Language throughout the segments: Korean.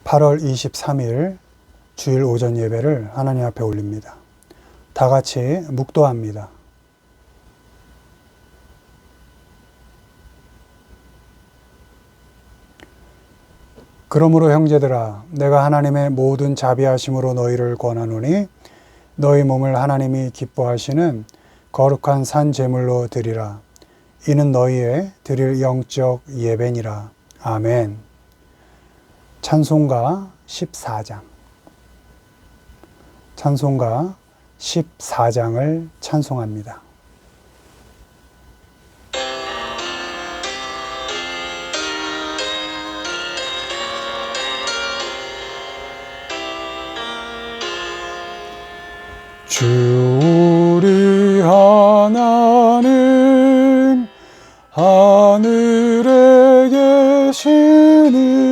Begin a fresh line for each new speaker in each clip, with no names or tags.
8월 23일 주일 오전 예배를 하나님 앞에 올립니다. 다 같이 묵도합니다. 그러므로 형제들아, 내가 하나님의 모든 자비하심으로 너희를 권하노니 너희 몸을 하나님이 기뻐하시는 거룩한 산 제물로 드리라. 이는 너희의 드릴 영적 예배니라. 아멘. 찬송가 14장. 찬송가 14장을 찬송합니다. 주 우리 하나님 하늘에 계시니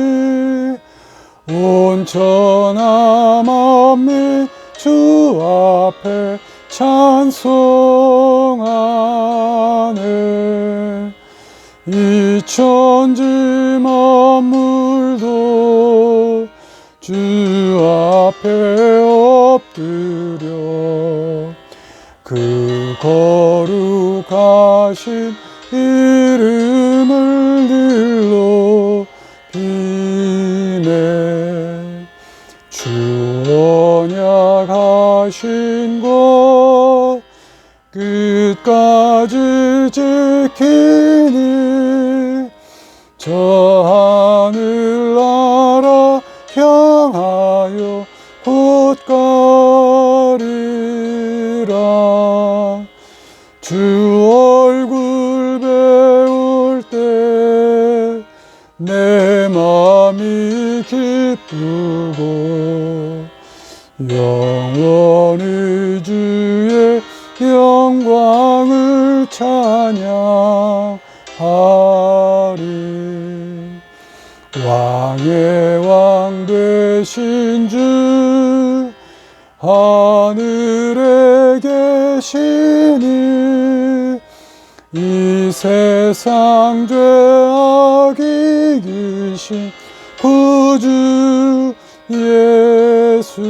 온천하 만민 주 앞에 찬송하네. 이 천지 만물도 주 앞에 엎드려 그 거룩하신 이름을 들러 비네. 주 언약하신 것 끝까지 지키니 저 하늘나라 향하여 곧 가리라. 주 얼굴 배울 때 내 맘이 기쁘고 영원히 주의 영광을 찬양하리. 왕의 왕 되신 주 하늘에 계시니 이 세상 죄악 이기신 구주 예수.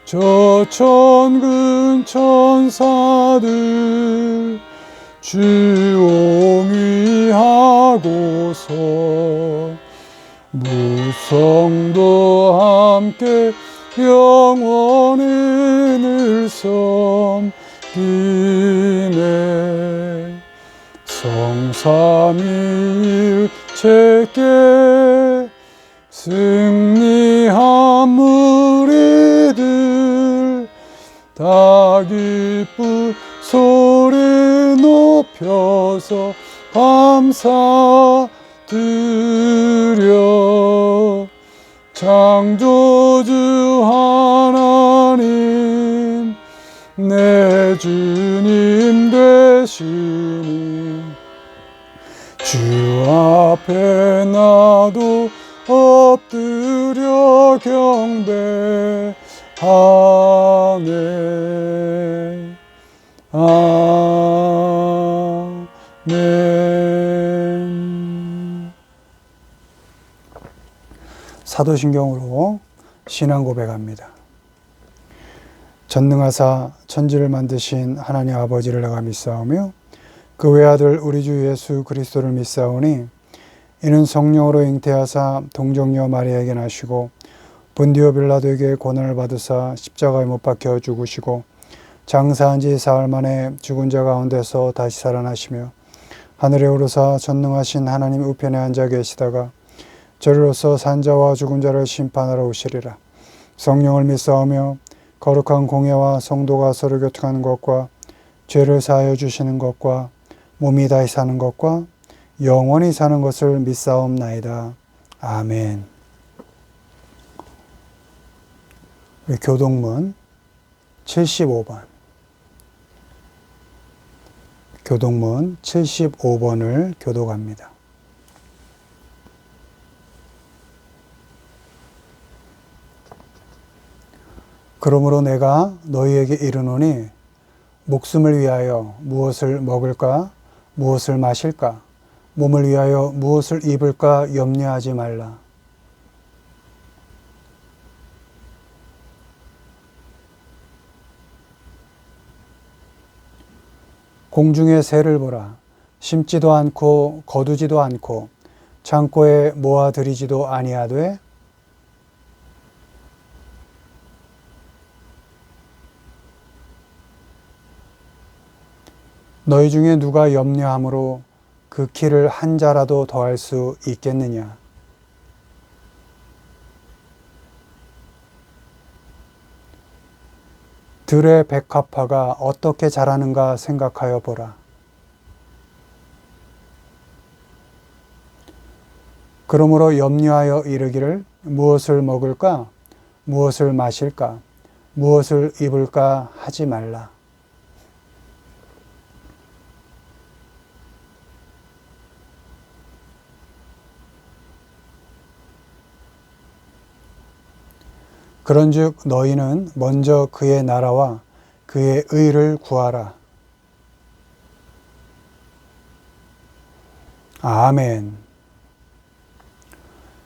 저 천군 천사들 주 옹위하고서 무성도 함께 영원히 늘 섬기네. 성삼위일체께 승리한 무리들 다 기쁜 소리 높여서 감사드려. 창조주 하나님 내 주님 되시니 주 앞에 나도 엎드려 경배하네. 아멘. 사도신경으로 신앙 고백합니다. 전능하사 천지를 만드신 하나님 아버지를 내가 믿사오며 그 외아들 우리 주 예수 그리스도를 믿사오니 이는 성령으로 잉태하사 동정녀 마리아에게 나시고 본디오 빌라도에게 고난을 받으사 십자가에 못 박혀 죽으시고 장사한 지 사흘 만에 죽은 자 가운데서 다시 살아나시며 하늘에 오르사 전능하신 하나님 우편에 앉아 계시다가 저리로서 산자와 죽은 자를 심판하러 오시리라. 성령을 믿사오며 거룩한 공예와 성도가 서로 교통하는 것과 죄를 사하여 주시는 것과 몸이 다시 사는 것과 영원히 사는 것을 믿사옵나이다. 아멘. 우리 교동문 75번. 교동문 75번을 교독합니다. 그러므로 내가 너희에게 이르노니 목숨을 위하여 무엇을 먹을까 무엇을 마실까 몸을 위하여 무엇을 입을까 염려하지 말라. 공중의 새를 보라. 심지도 않고 거두지도 않고 창고에 모아들이지도 아니하되 너희 중에 누가 염려함으로 그 키를 한 자라도 더할 수 있겠느냐. 들의 백합화가 어떻게 자라는가 생각하여 보라. 그러므로 염려하여 이르기를 무엇을 먹을까? 무엇을 마실까? 무엇을 입을까? 하지 말라. 그런즉 너희는 먼저 그의 나라와 그의 의를 구하라. 아멘.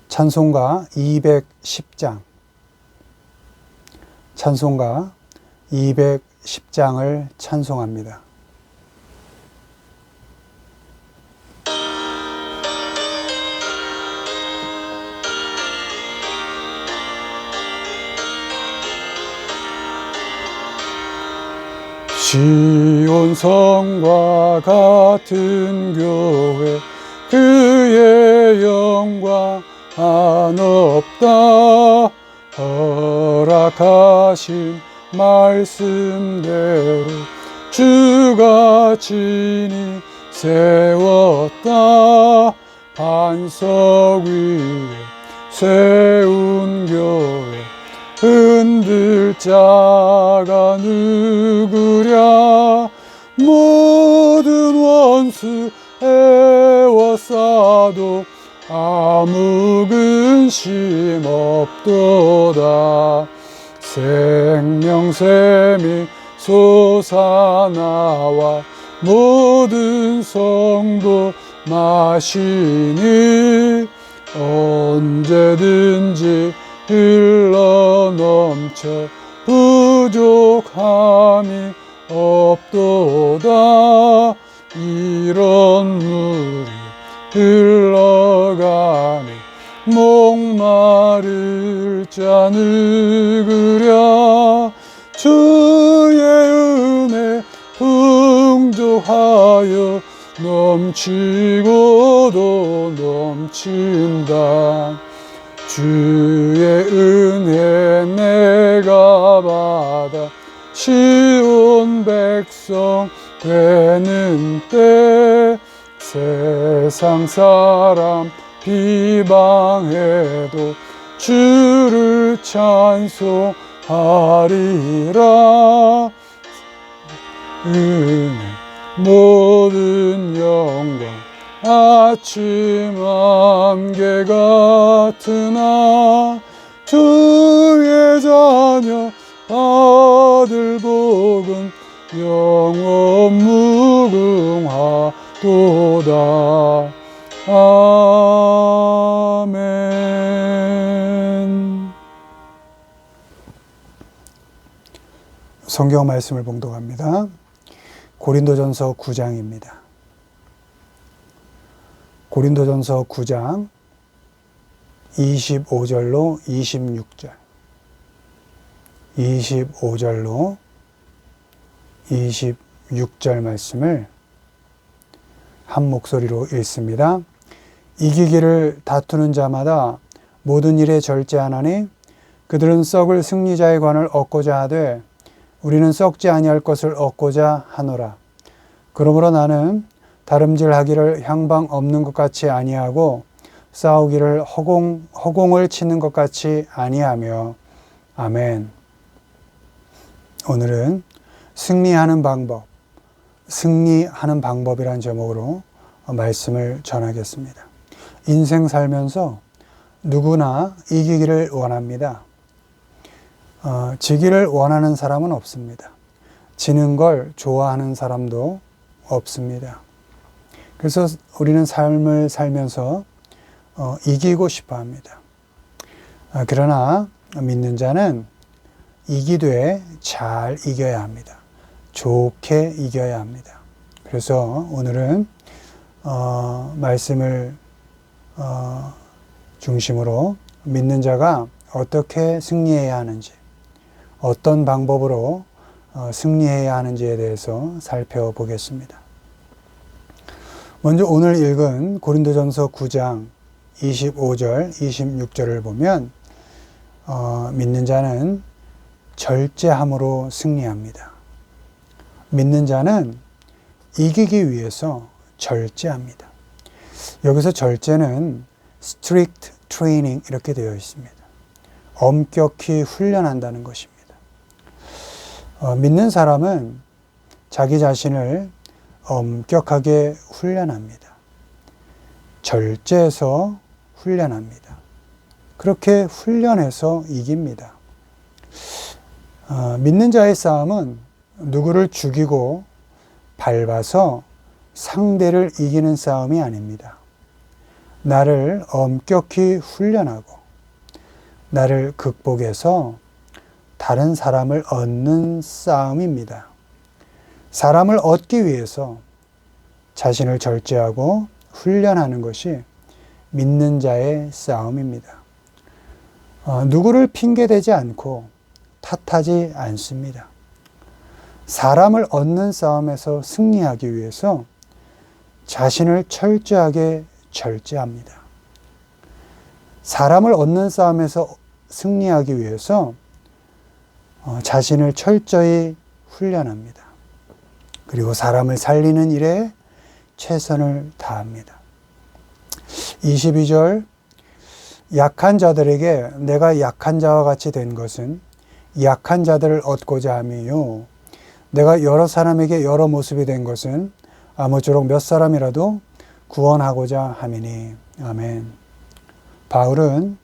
찬송가 210장. 찬송가 210장을 찬송합니다. 시온 성과 같은 교회 그의 영광 한없다. 허락하신 말씀대로 주가 친히 세웠다. 반석 위에 세운 교회 흔들 자가 누구랴. 모든 원수 애워싸도 아무 근심 없도다. 생명샘이 솟아나와 모든 성도 마시니 언제든지 흘러넘쳐 부족함이 없도다. 이런 물이 흘러가니 목마를 자 누구랴. 주의 은혜 풍족하여 넘치고도 넘친다. 주의 은혜 내가 받아 시온 백성 되는 때 세상 사람 비방해도 주를 찬송하리라. 은혜 모든 영광 아침 안개 같으나 주의 자녀 아들 복은 영원 무궁하도다. 아멘. 성경 말씀을 봉독합니다. 고린도전서 9장입니다. 고린도전서 9장 25절로 26절, 25절로 26절 말씀을 한 목소리로 읽습니다. 이기기를 다투는 자마다 모든 일에 절제하나니 그들은 썩을 승리자의 관을 얻고자 하되 우리는 썩지 아니할 것을 얻고자 하노라. 그러므로 나는 다름질하기를 향방 없는 것 같이 아니하고 싸우기를 허공을 치는 것 같이 아니하며. 아멘. 오늘은 승리하는 방법이란 제목으로 말씀을 전하겠습니다. 인생 살면서 누구나 이기기를 원합니다. 지기를 원하는 사람은 없습니다. 지는 걸 좋아하는 사람도 없습니다. 그래서 우리는 삶을 살면서 이기고 싶어 합니다. 그러나 믿는 자는 이기되 잘 이겨야 합니다. 좋게 이겨야 합니다. 그래서 오늘은 말씀을 중심으로 믿는 자가 어떻게 승리해야 하는지, 어떤 방법으로 승리해야 하는지에 대해서 살펴보겠습니다. 먼저 오늘 읽은 고린도전서 9장 25절, 26절을 보면 믿는 자는 절제함으로 승리합니다. 믿는 자는 이기기 위해서 절제합니다. 여기서 절제는 strict training 이렇게 되어 있습니다. 엄격히 훈련한다는 것입니다. 믿는 사람은 자기 자신을 엄격하게 훈련합니다. 절제해서 훈련합니다. 그렇게 훈련해서 이깁니다. 믿는 자의 싸움은 누구를 죽이고 밟아서 상대를 이기는 싸움이 아닙니다. 나를 엄격히 훈련하고 나를 극복해서 다른 사람을 얻는 싸움입니다. 사람을 얻기 위해서 자신을 절제하고 훈련하는 것이 믿는 자의 싸움입니다. 누구를 핑계대지 않고 탓하지 않습니다. 사람을 얻는 싸움에서 승리하기 위해서 자신을 철저하게 절제합니다. 사람을 얻는 싸움에서 승리하기 위해서 자신을 철저히 훈련합니다. 그리고 사람을 살리는 일에 최선을 다합니다. 22절, 약한 자들에게 내가 약한 자와 같이 된 것은 약한 자들을 얻고자 함이요. 내가 여러 사람에게 여러 모습이 된 것은 아무쪼록 몇 사람이라도 구원하고자 함이니. 아멘. 바울은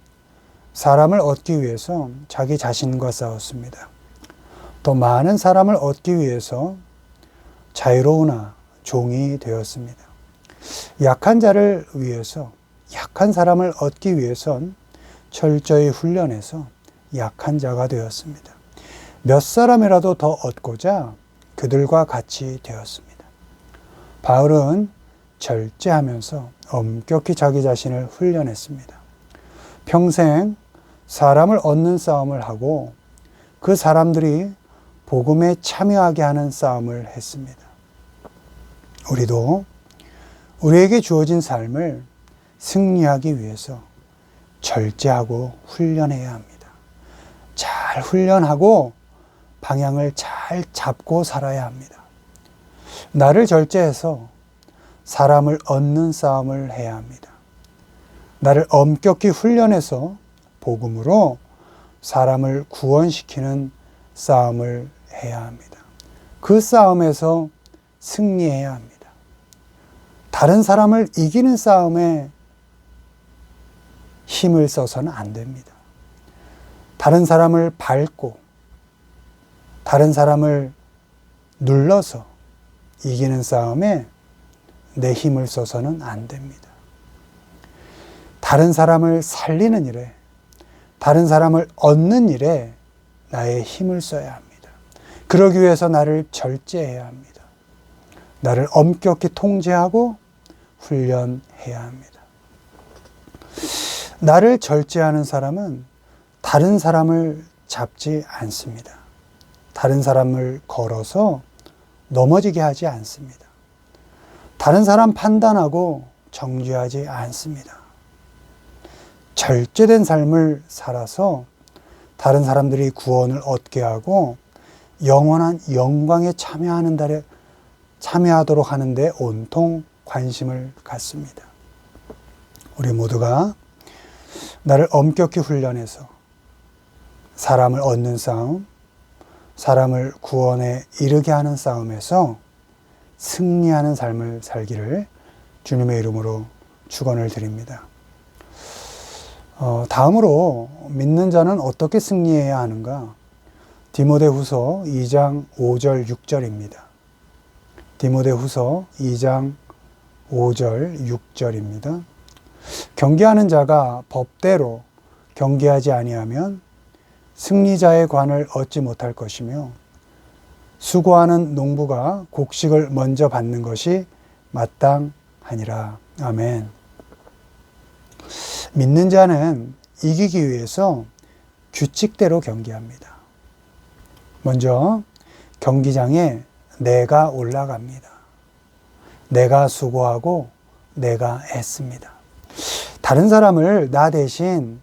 사람을 얻기 위해서 자기 자신과 싸웠습니다. 더 많은 사람을 얻기 위해서 자유로우나 종이 되었습니다. 약한 자를 위해서, 약한 사람을 얻기 위해선 철저히 훈련해서 약한 자가 되었습니다. 몇 사람이라도 더 얻고자 그들과 같이 되었습니다. 바울은 절제하면서 엄격히 자기 자신을 훈련했습니다. 평생 사람을 얻는 싸움을 하고 그 사람들이 복음에 참여하게 하는 싸움을 했습니다. 우리도 우리에게 주어진 삶을 승리하기 위해서 절제하고 훈련해야 합니다. 잘 훈련하고 방향을 잘 잡고 살아야 합니다. 나를 절제해서 사람을 얻는 싸움을 해야 합니다. 나를 엄격히 훈련해서 복음으로 사람을 구원시키는 싸움을 해야 합니다. 그 싸움에서 승리해야 합니다. 다른 사람을 이기는 싸움에 힘을 써서는 안 됩니다. 다른 사람을 밟고 다른 사람을 눌러서 이기는 싸움에 내 힘을 써서는 안 됩니다. 다른 사람을 살리는 일에, 다른 사람을 얻는 일에 나의 힘을 써야 합니다. 그러기 위해서 나를 절제해야 합니다. 나를 엄격히 통제하고 훈련해야 합니다. 나를 절제하는 사람은 다른 사람을 잡지 않습니다. 다른 사람을 걸어서 넘어지게 하지 않습니다. 다른 사람 판단하고 정죄하지 않습니다. 절제된 삶을 살아서 다른 사람들이 구원을 얻게 하고 영원한 영광에 참여하도록 하는데 온통 관심을 갖습니다. 우리 모두가 나를 엄격히 훈련해서 사람을 얻는 싸움, 사람을 구원에 이르게 하는 싸움에서 승리하는 삶을 살기를 주님의 이름으로 축원을 드립니다. 다음으로 믿는 자는 어떻게 승리해야 하는가? 디모데후서 2장 5절 6절입니다. 디모데후서 2장 5절 6절입니다. 경계하는 자가 법대로 경계하지 아니하면 승리자의 관을 얻지 못할 것이며 수고하는 농부가 곡식을 먼저 받는 것이 마땅하니라. 아멘. 믿는 자는 이기기 위해서 규칙대로 경기합니다. 먼저 경기장에 내가 올라갑니다. 내가 수고하고 내가 애씁니다. 다른 사람을 나 대신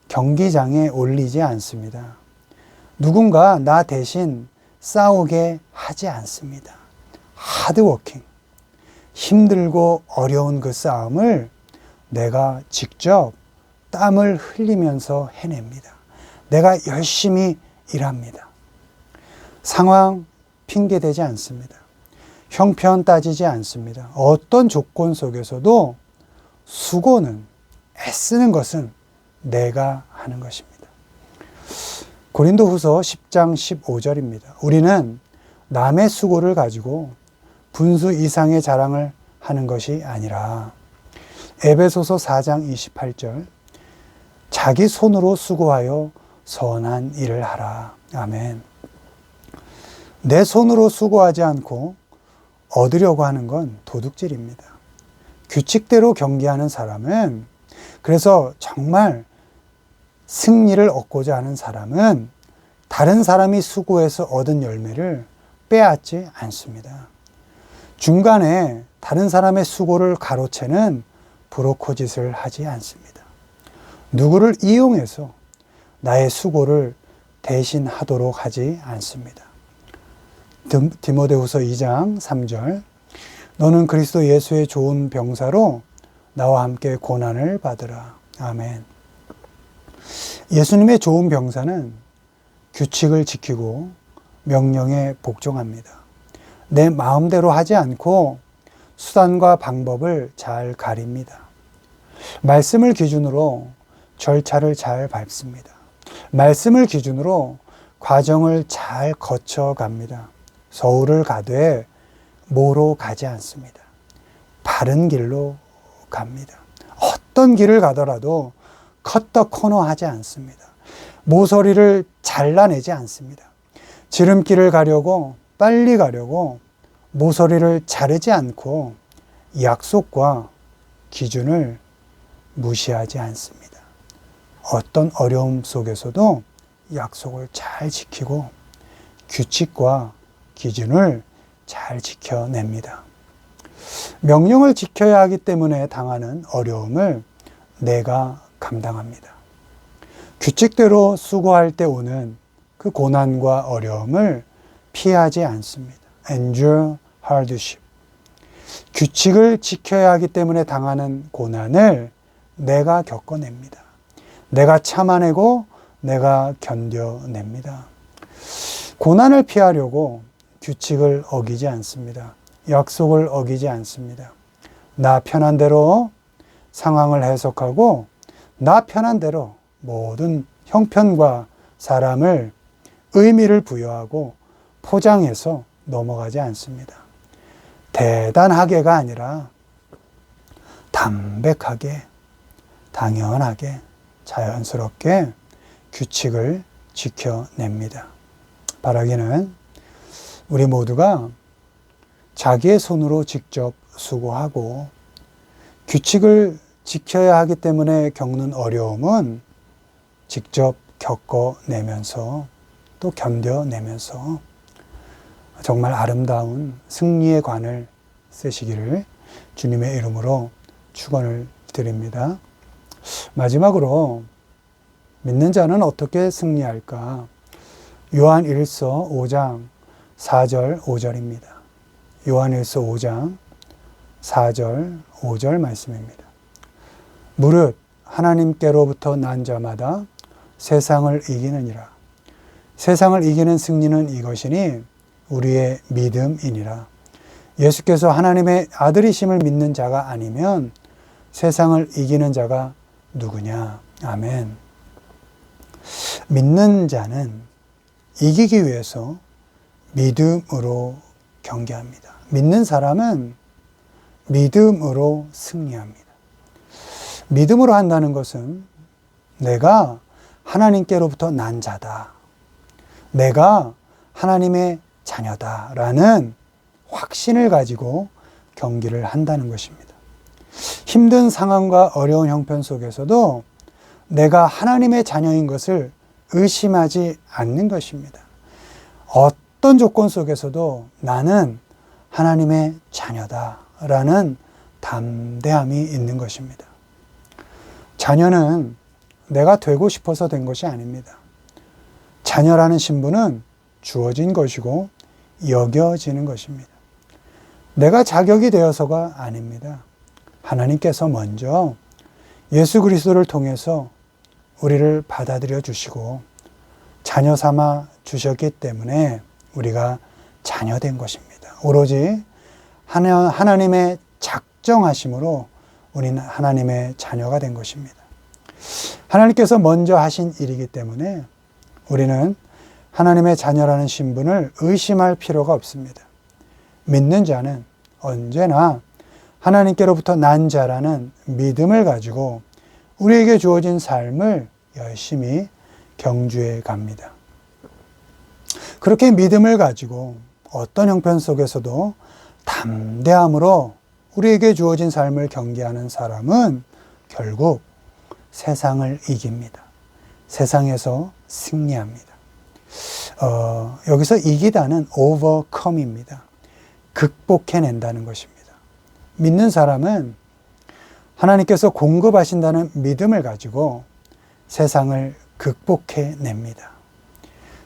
경기장에 올리지 않습니다. 누군가 나 대신 싸우게 하지 않습니다. 하드워킹, 힘들고 어려운 그 싸움을 내가 직접 땀을 흘리면서 해냅니다. 내가 열심히 일합니다. 상황 핑계대지 않습니다. 형편 따지지 않습니다. 어떤 조건 속에서도 수고는, 애쓰는 것은 내가 하는 것입니다. 고린도후서 10장 15절입니다. 우리는 남의 수고를 가지고 분수 이상의 자랑을 하는 것이 아니라, 에베소서 4장 28절, 자기 손으로 수고하여 선한 일을 하라. 아멘. 내 손으로 수고하지 않고 얻으려고 하는 건 도둑질입니다. 규칙대로 경기하는 사람은, 그래서 정말 승리를 얻고자 하는 사람은 다른 사람이 수고해서 얻은 열매를 빼앗지 않습니다. 중간에 다른 사람의 수고를 가로채는 브로커 짓을 하지 않습니다. 누구를 이용해서 나의 수고를 대신하도록 하지 않습니다. 디모데후서 2장 3절, 너는 그리스도 예수의 좋은 병사로 나와 함께 고난을 받으라. 아멘. 예수님의 좋은 병사는 규칙을 지키고 명령에 복종합니다. 내 마음대로 하지 않고 수단과 방법을 잘 가립니다. 말씀을 기준으로 절차를 잘 밟습니다. 말씀을 기준으로 과정을 잘 거쳐갑니다. 서울을 가되 모로 가지 않습니다. 바른 길로 갑니다. 어떤 길을 가더라도 컷더 코너 하지 않습니다. 모서리를 잘라내지 않습니다. 지름길을 가려고, 빨리 가려고 모서리를 자르지 않고 약속과 기준을 무시하지 않습니다. 어떤 어려움 속에서도 약속을 잘 지키고 규칙과 기준을 잘 지켜냅니다. 명령을 지켜야 하기 때문에 당하는 어려움을 내가 감당합니다. 규칙대로 수고할 때 오는 그 고난과 어려움을 피하지 않습니다. Endure hardship. 규칙을 지켜야 하기 때문에 당하는 고난을 내가 겪어냅니다. 내가 참아내고 내가 견뎌냅니다. 고난을 피하려고 규칙을 어기지 않습니다. 약속을 어기지 않습니다. 나 편한 대로 상황을 해석하고 나 편한 대로 모든 형편과 사람을 의미를 부여하고 포장해서 넘어가지 않습니다. 대단하게가 아니라 담백하게, 당연하게, 자연스럽게 규칙을 지켜냅니다. 바라기는 우리 모두가 자기의 손으로 직접 수고하고 규칙을 지켜야 하기 때문에 겪는 어려움은 직접 겪어내면서 또 견뎌내면서 정말 아름다운 승리의 관을 쓰시기를 주님의 이름으로 축원을 드립니다. 마지막으로 믿는 자는 어떻게 승리할까? 요한 1서 5장 4절 5절입니다. 요한 1서 5장 4절 5절 말씀입니다. 무릇 하나님께로부터 난 자마다 세상을 이기느니라. 세상을 이기는 승리는 이것이니 우리의 믿음이니라. 예수께서 하나님의 아들이심을 믿는 자가 아니면 세상을 이기는 자가 누구냐? 아멘. 믿는 자는 이기기 위해서 믿음으로 경계합니다. 믿는 사람은 믿음으로 승리합니다. 믿음으로 한다는 것은 내가 하나님께로부터 난 자다. 내가 하나님의 자녀다라는 확신을 가지고 경기를 한다는 것입니다. 힘든 상황과 어려운 형편 속에서도 내가 하나님의 자녀인 것을 의심하지 않는 것입니다. 어떤 조건 속에서도 나는 하나님의 자녀다라는 담대함이 있는 것입니다. 자녀는 내가 되고 싶어서 된 것이 아닙니다. 자녀라는 신분은 주어진 것이고 여겨지는 것입니다. 내가 자격이 되어서가 아닙니다. 하나님께서 먼저 예수 그리스도를 통해서 우리를 받아들여 주시고 자녀 삼아 주셨기 때문에 우리가 자녀된 것입니다. 오로지 하나님의 작정하심으로 우리는 하나님의 자녀가 된 것입니다. 하나님께서 먼저 하신 일이기 때문에 우리는 하나님의 자녀라는 신분을 의심할 필요가 없습니다. 믿는 자는 언제나 하나님께로부터 난 자라는 믿음을 가지고 우리에게 주어진 삶을 열심히 경주해 갑니다. 그렇게 믿음을 가지고 어떤 형편 속에서도 담대함으로 우리에게 주어진 삶을 경계하는 사람은 결국 세상을 이깁니다. 세상에서 승리합니다. 여기서 이기다는 overcome입니다. 극복해낸다는 것입니다. 믿는 사람은 하나님께서 공급하신다는 믿음을 가지고 세상을 극복해냅니다.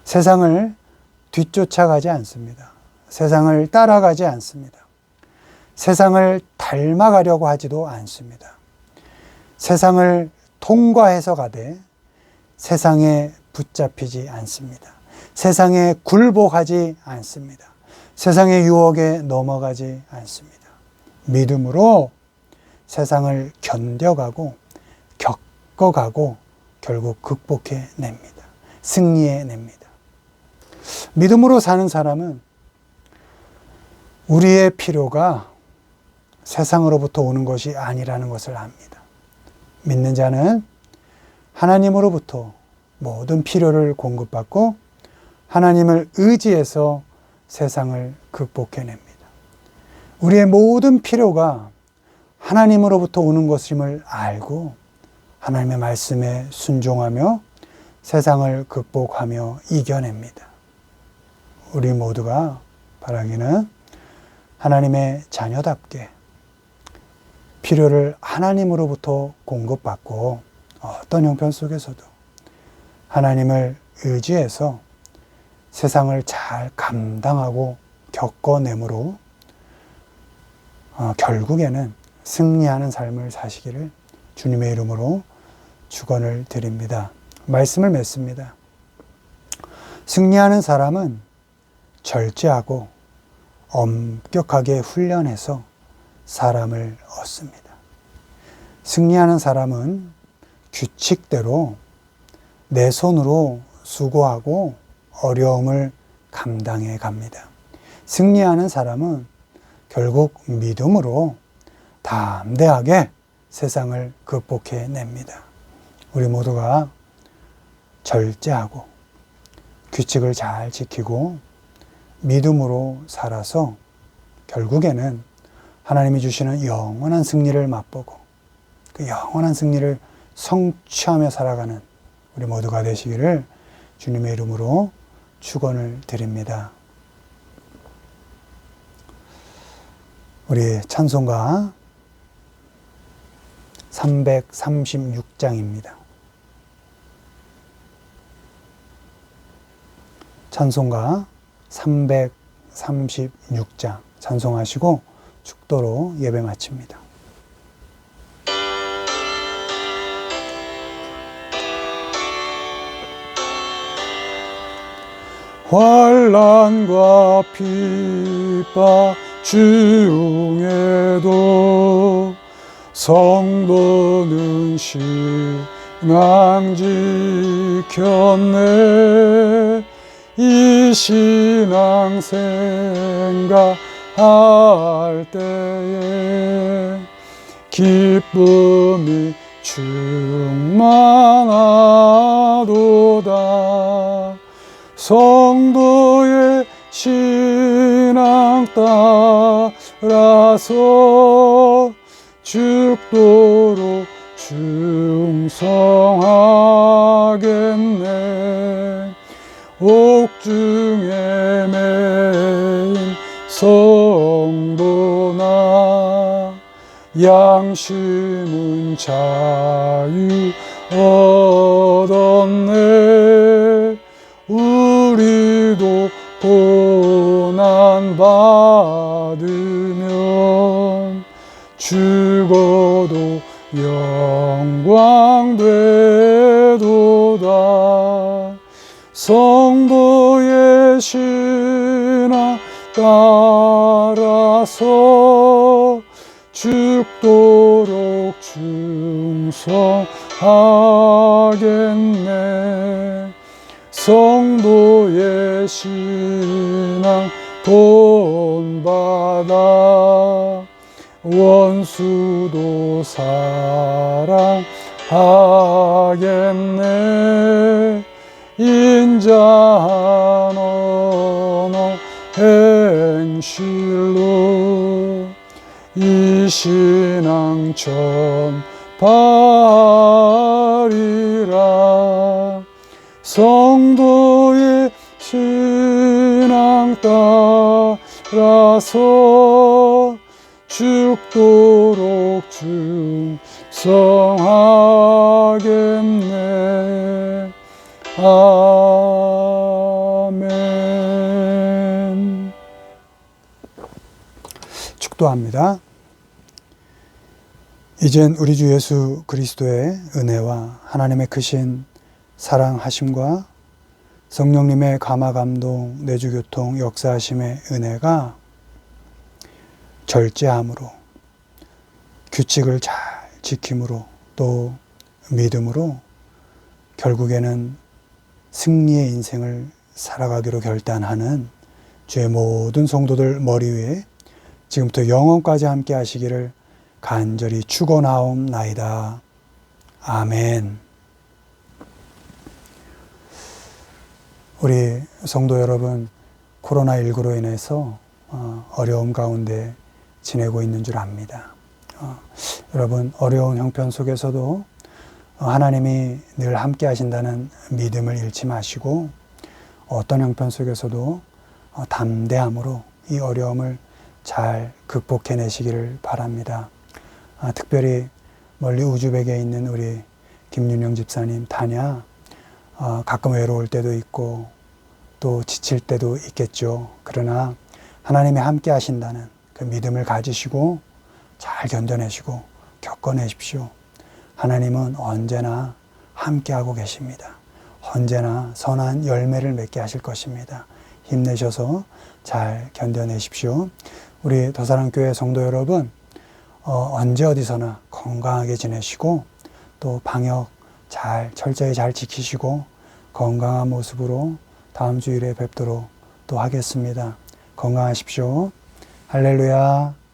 세상을 뒤쫓아가지 않습니다. 세상을 따라가지 않습니다. 세상을 닮아가려고 하지도 않습니다. 세상을 통과해서 가되 세상에 붙잡히지 않습니다. 세상에 굴복하지 않습니다. 세상의 유혹에 넘어가지 않습니다. 믿음으로 세상을 견뎌가고 겪어가고 결국 극복해냅니다. 승리해냅니다. 믿음으로 사는 사람은 우리의 필요가 세상으로부터 오는 것이 아니라는 것을 압니다. 믿는 자는 하나님으로부터 모든 필요를 공급받고 하나님을 의지해서 세상을 극복해냅니다. 우리의 모든 필요가 하나님으로부터 오는 것임을 알고 하나님의 말씀에 순종하며 세상을 극복하며 이겨냅니다. 우리 모두가 바라기는 하나님의 자녀답게 필요를 하나님으로부터 공급받고 어떤 형편 속에서도 하나님을 의지해서 세상을 잘 감당하고 겪어내므로 결국에는 승리하는 삶을 사시기를 주님의 이름으로 축원을 드립니다. 말씀을 맺습니다. 승리하는 사람은 절제하고 엄격하게 훈련해서 사람을 얻습니다. 승리하는 사람은 규칙대로 내 손으로 수고하고 어려움을 감당해 갑니다. 승리하는 사람은 결국 믿음으로 담대하게 세상을 극복해 냅니다. 우리 모두가 절제하고 규칙을 잘 지키고 믿음으로 살아서 결국에는 하나님이 주시는 영원한 승리를 맛보고 그 영원한 승리를 성취하며 살아가는 우리 모두가 되시기를 주님의 이름으로 축원을 드립니다. 우리 찬송가 336장입니다. 찬송가 336장 찬송하시고 축도로 예배 마칩니다. 환난과 핍박 중에도 성도는 신앙 지켰네. 이 신앙 생각할 때에 기쁨이 충만하도다. 성도의 따라서 죽도록 충성하겠네. 옥중에 매인 성도나 양심은 자유 얻었네. 우리도 고난 받으면 죽어도 영광 되도다. 성도의 신앙 따라서 죽도록 충성하겠네. 성도의 신앙 본받아 원수도 사랑하겠네. 인자한 언어 행실로 이 신앙 전파리라. 성도의 신앙 따라서 죽도록 충성하겠네. 아멘. 축도합니다. 이젠 우리 주 예수 그리스도의 은혜와 하나님의 크신 사랑하심과 성령님의 감화감동, 내주교통, 역사하심의 은혜가 절제함으로, 규칙을 잘 지킴으로, 또 믿음으로 결국에는 승리의 인생을 살아가기로 결단하는 주의 모든 성도들 머리 위에 지금부터 영원까지 함께 하시기를 간절히 축원하옵나이다. 아멘. 우리 성도 여러분, 코로나19로 인해서 어려움 가운데 지내고 있는 줄 압니다. 여러분, 어려운 형편 속에서도 하나님이 늘 함께 하신다는 믿음을 잃지 마시고 어떤 형편 속에서도 담대함으로 이 어려움을 잘 극복해내시기를 바랍니다. 특별히 멀리 우즈벡에 있는 우리 김윤영 집사님, 타냐, 가끔 외로울 때도 있고 또 지칠 때도 있겠죠. 그러나 하나님이 함께 하신다는 그 믿음을 가지시고 잘 견뎌내시고 겪어내십시오. 하나님은 언제나 함께하고 계십니다. 언제나 선한 열매를 맺게 하실 것입니다. 힘내셔서 잘 견뎌내십시오. 우리 더사랑교회 성도 여러분, 언제 어디서나 건강하게 지내시고 또 방역 철저히 잘 지키시고 건강한 모습으로 다음 주일에 뵙도록 또 하겠습니다. 건강하십시오. 할렐루야.